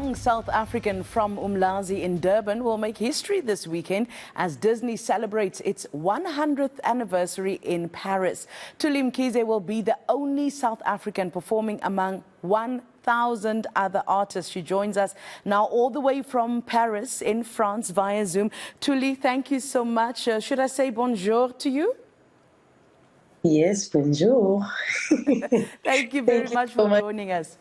young South African from Umlazi in Durban will make history this weekend as Disney celebrates its 100th anniversary in Paris. Thuli Mkhize will be the only South African performing among 1,000 other artists. She joins us now all the way from Paris in France via Zoom. Thuli, thank you so much. Should I say bonjour to you? Yes, bonjour. Thank you very much for joining us.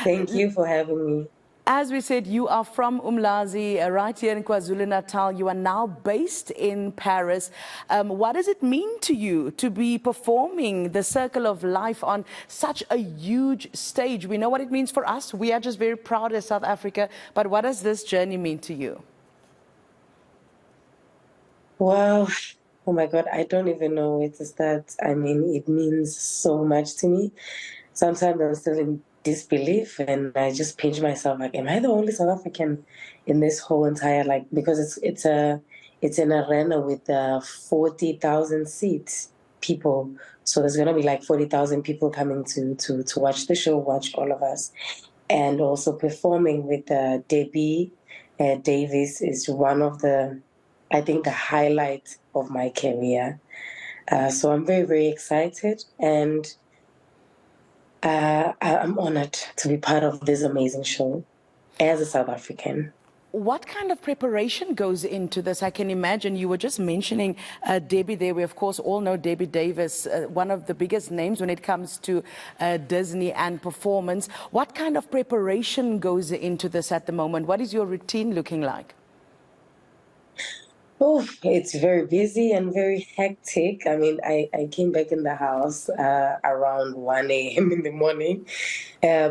Thank you for having me. As we said, you are from Umlazi, right here in KwaZulu-Natal. You are now based in Paris. What does it mean to you to be performing the Circle of Life on such a huge stage? We know what it means for us. We are just very proud of South Africa. But what does this journey mean to you? Well, oh my God, I don't even know where to start. I mean, it means so much to me. Sometimes I'm still in disbelief and I just pinch myself like, am I the only South African in this whole entire, because it's an arena with 40,000 seats, people. So there's gonna be like 40,000 people coming to watch the show, watch all of us. And also performing with Debbie Davis is one of I think the highlight of my career. So I'm very, very excited, and I'm honored to be part of this amazing show as a South African. What kind of preparation goes into this? I can imagine you were just mentioning Debbie there. We, of course, all know Debbie Davis, one of the biggest names when it comes to Disney and performance. What kind of preparation goes into this at the moment? What is your routine looking like? Oh, it's very busy and very hectic. I mean, I came back in the house around 1 a.m. in the morning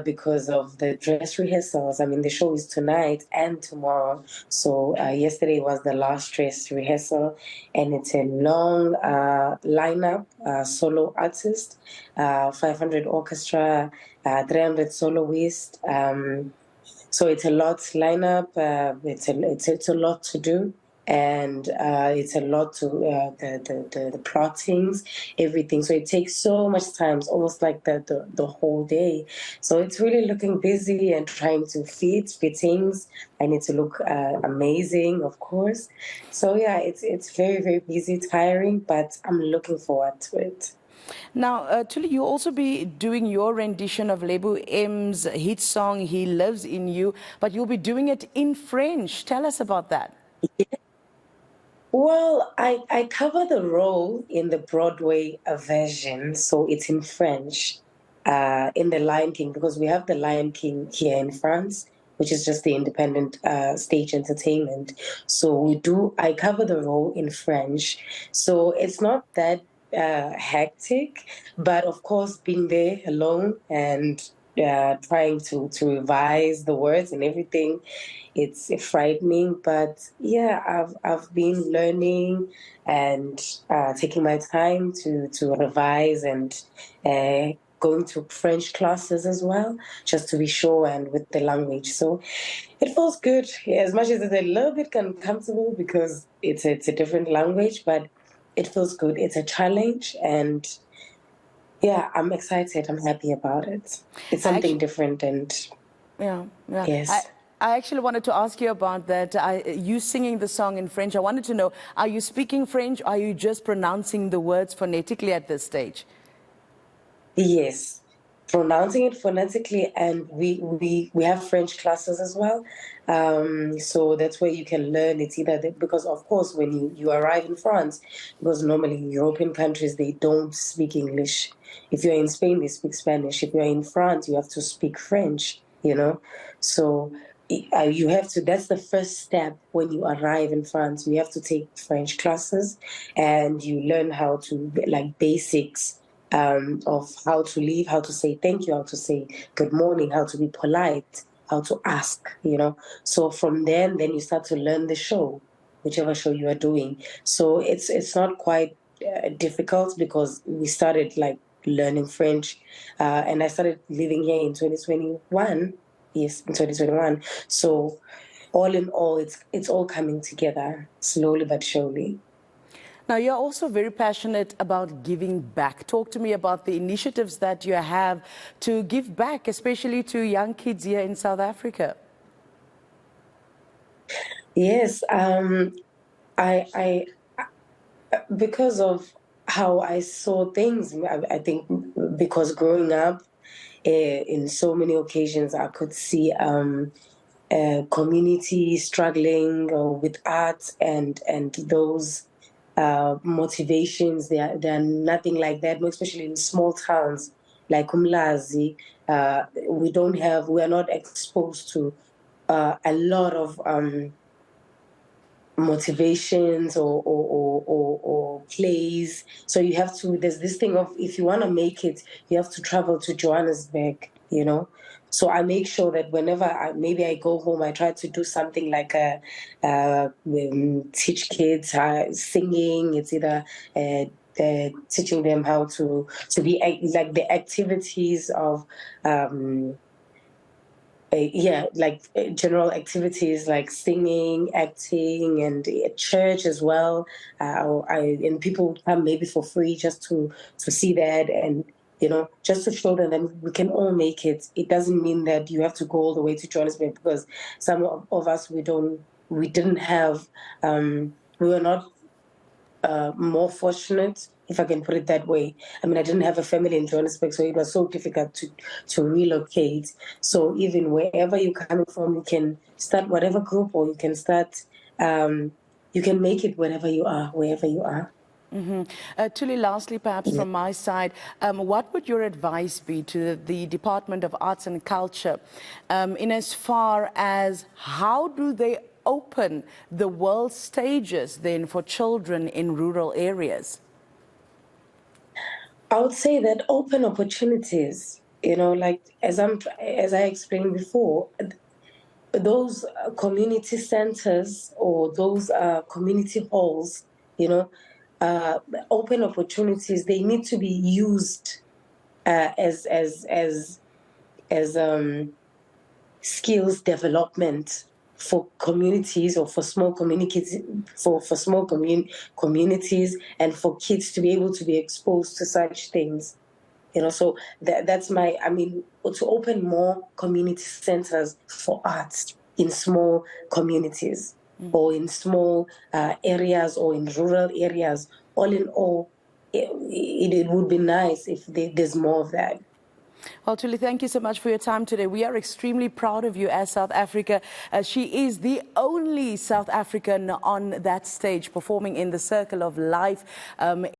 because of the dress rehearsals. I mean, the show is tonight and tomorrow. So yesterday was the last dress rehearsal, and it's a long lineup, solo artist, 500 orchestra, 300 soloists. So it's a lot lineup. It's a lot to do. And it's a lot to the plottings, everything. So it takes so much time. It's almost like the whole day. So it's really looking busy and trying to fittings. I need to look amazing, of course. So yeah, it's very, very busy, tiring, but I'm looking forward to it. Now, Thuli, you'll also be doing your rendition of Lebu M's hit song, He Lives in You, but you'll be doing it in French. Tell us about that. Yeah. Well, I cover the role in the Broadway version, so it's in French, in The Lion King, because we have The Lion King here in France, which is just the independent stage entertainment. So I cover the role in French. So it's not that hectic, but of course, being there alone and trying to revise the words and everything, it's frightening. But yeah, I've been learning and taking my time to revise and going to French classes as well, just to be sure and with the language. So it feels good, yeah, as much as it's a little bit uncomfortable because it's a different language, but it feels good. It's a challenge, and yeah, I'm excited. I'm happy about it. It's something different, and yeah. yes. I actually wanted to ask you about that. You singing the song in French. I wanted to know, are you speaking French? Or are you just pronouncing the words phonetically at this stage? Yes, pronouncing it phonetically, and we have French classes as well. So that's where you can learn. It's either because of course when you arrive in France, because normally in European countries they don't speak English. If you're in Spain, they speak Spanish. If you're in France, you have to speak French. So you have to. That's the first step when you arrive in France. You have to take French classes, and you learn how to like basics of how to live, how to say thank you, how to say good morning, how to be polite, how to ask. So from then you start to learn the show, whichever show you are doing. So it's not quite difficult because we started like learning French, and I started living here in 2021. Yes, in 2021. So all in all, it's all coming together slowly but surely. Now, you're also very passionate about giving back. Talk to me about the initiatives that you have to give back, especially to young kids here in South Africa. Yes, I because of how I saw things, I think because growing up, in so many occasions, I could see community struggling with art and those motivations. They're nothing like that, especially in small towns like Umlazi. We're not exposed to a lot of motivations or plays. So you have to, there's this thing of, if you want to make it, you have to travel to Johannesburg, you know. So I make sure that whenever maybe I go home, I try to do something like teach kids singing. It's either teaching them how to be like the activities of general activities like singing, acting, and church as well. And people come maybe for free just to see that, and just to show them that we can all make it. It doesn't mean that you have to go all the way to Johannesburg, because some of us we didn't have we were not more fortunate, if I can put it that way. I mean, I didn't have a family in Johannesburg, so it was so difficult to relocate. So even wherever you're coming from, you can start whatever group, or you can start, you can make it wherever you are, wherever you are. Thuli, lastly, perhaps from my side, what would your advice be to the Department of Arts and Culture in as far as how do they open the world stages then for children in rural areas? I would say that open opportunities, like as I explained before, those community centers or those community halls, open opportunities, they need to be used as skills development for communities, or for small communities, for small communities, and for kids to be able to be exposed to such things. So that's to open more community centers for arts in small communities, or in small areas, or in rural areas. All in all, it would be nice if there's more of that. Well, Thuli, thank you so much for your time today. We are extremely proud of you as South Africa. She is the only South African on that stage performing in the Circle of Life.